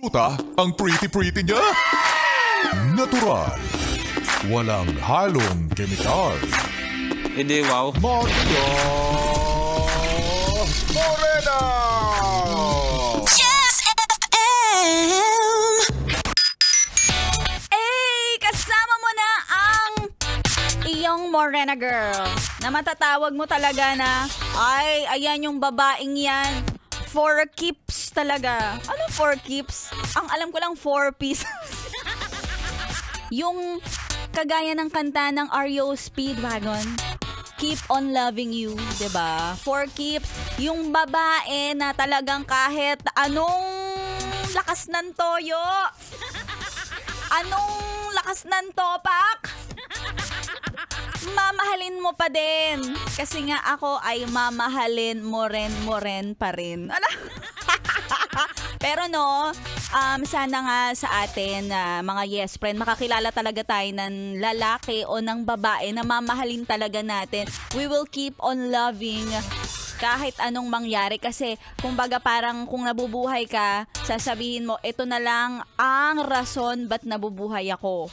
Puta, ang pretty-pretty niya. Natural. Walang halong kemikal. Hindi, wow. Maria Morena! Yes FM! Kasama mo na ang iyong Morena girl na matatawag mo talaga na ayan yung babaeng yan. For keeps talaga. Ano for keeps? Ang alam ko lang 4 piece. Yung kagaya ng kanta ng REO Speedwagon, Keep on Loving You, 'di ba? For keeps, yung babae na talagang kahit anong lakas ng toyo, anong lakas ng topak, mamahalin mo pa din. Kasi nga ako ay mamahalin mo ren pa rin. Ala? Pero no, sana nga sa atin, mga yes friend, makakilala talaga tayo ng lalaki o ng babae na mamahalin talaga natin. We will keep on loving kahit anong mangyari. Kasi kumbaga parang kung nabubuhay ka, sasabihin mo, ito na lang ang rason ba't nabubuhay ako.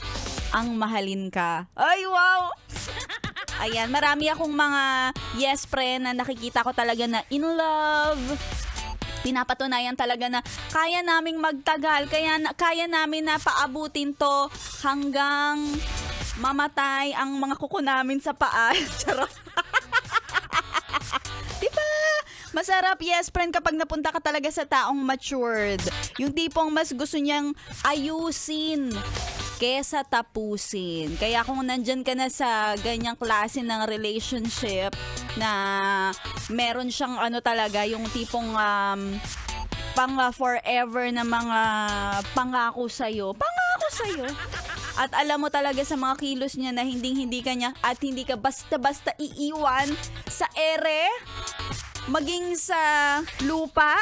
Ang mahalin ka. Ay, wow! Ayan, marami akong mga yes friend na nakikita ko talaga na in love. Pinapatunayan talaga na kaya naming magtagal, kaya namin na paabutin to hanggang mamatay ang mga kuko namin sa paa. Charot. Diba? Masarap, yes friend, kapag napunta ka talaga sa taong matured. Yung tipong mas gusto niyang ayusin kesa tapusin. Kaya kung nandyan ka na sa ganyang klase ng relationship na meron siyang talaga, yung tipong pang forever na mga pangako sa'yo. At alam mo talaga sa mga kilos niya na hindi ka niya at hindi ka basta-basta iiwan sa ere, maging sa lupa,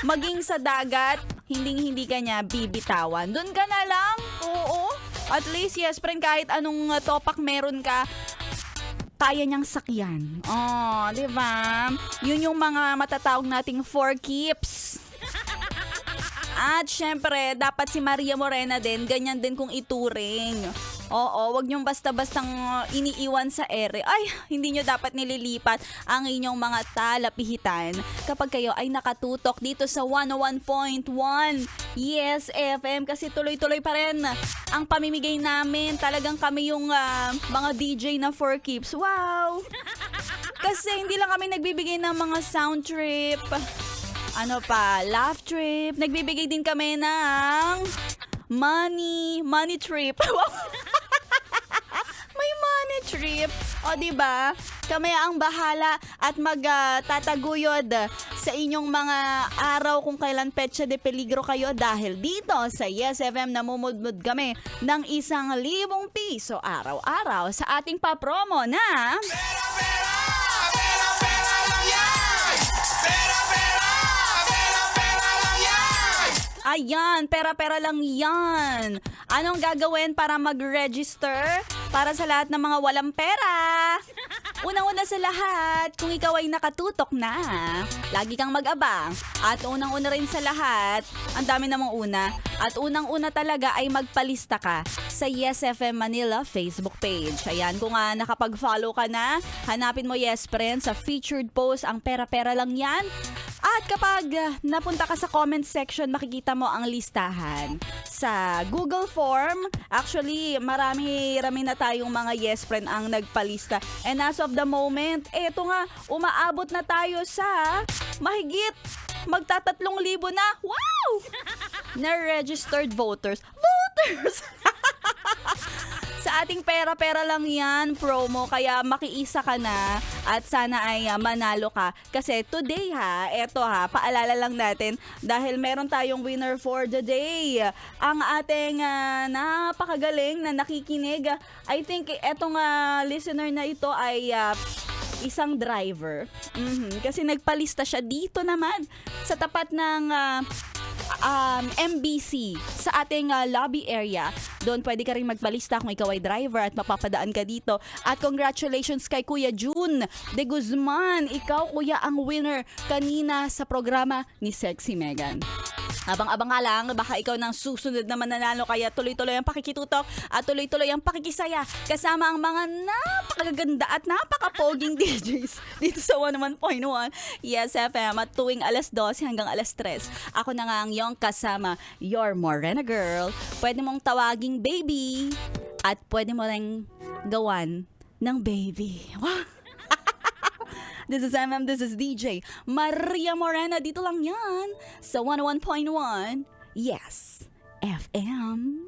maging sa dagat, hindi ka niya bibitawan. Doon ka na lang. Oo. At least, yes, friend, kahit anong topak meron ka, kaya niyang sakyan. Oh, di ba? Yun yung mga matatawag nating for keeps. At syempre, dapat si Maria Morena din, ganyan din kung ituring. Oo, wag niyong basta-bastang iniiwan sa ere. Ay, hindi niyo dapat nililipat ang inyong mga talapihitan kapag kayo ay nakatutok dito sa 101.1 Yes FM, kasi tuloy-tuloy pa rin ang pamimigay namin. Talagang kami yung mga DJ na for keeps. Wow! Kasi hindi lang kami nagbibigay ng mga sound trip. Ano pa? Laugh trip. Nagbibigay din kami ng money trip. May money trip. O, diba? Kami ang bahala at magtataguyod sa inyong mga araw kung kailan petsa de peligro kayo, dahil dito sa Yes FM namumudmud kami ng 1,000 piso araw-araw sa ating papromo na Ayan, pera-pera lang yan. Anong gagawin para mag-register para sa lahat ng mga walang pera? Unang-una sa lahat, kung ikaw ay nakatutok na, lagi kang mag-abang. At unang-una rin sa lahat, ang dami namang una. At unang-una talaga ay magpalista ka sa Yes FM Manila Facebook page. Ayan, kung nakapag-follow ka na, hanapin mo Yes Friend sa featured post, ang pera-pera lang yan. At kapag napunta ka sa comment section, makikita mo ang listahan sa Google Form. Actually, marami na tayong mga yes friend ang nagpalista. And as of the moment, eto nga, umaabot na tayo sa mahigit magta-3,000 na. Wow! Na registered voters. Sa ating pera-pera lang yan promo, kaya makiisa ka na at sana ay manalo ka. Kasi today paalala lang natin dahil meron tayong winner for the day. Ang ating napakagaling na nakikinig, I think etong listener na ito ay isang driver. Kasi nagpalista siya dito naman sa tapat ng MBC sa ating lobby area. Doon pwede ka rin magpalista kung ikaw ay driver at mapapadaan ka dito. At congratulations kay Kuya June de Guzman. Ikaw, kuya, ang winner kanina sa programa ni Sexy Megan. Abang-abang ka lang, baka ikaw nang susunod na mananalo, kaya tuloy-tuloy ang pakikitutok at tuloy-tuloy ang pakikisaya kasama ang mga napakaganda at napakapoging DJs dito sa 101.1 Yes FM at tuwing alas 12 hanggang alas 3. Ako na nga ang iyong kasama, your Morena girl. Pwede mong tawaging baby at pwede mo ring gawan ng baby. Wow! This is MM, this is DJ Maria Morena. Dito lang yan sa 101.1 Yes FM.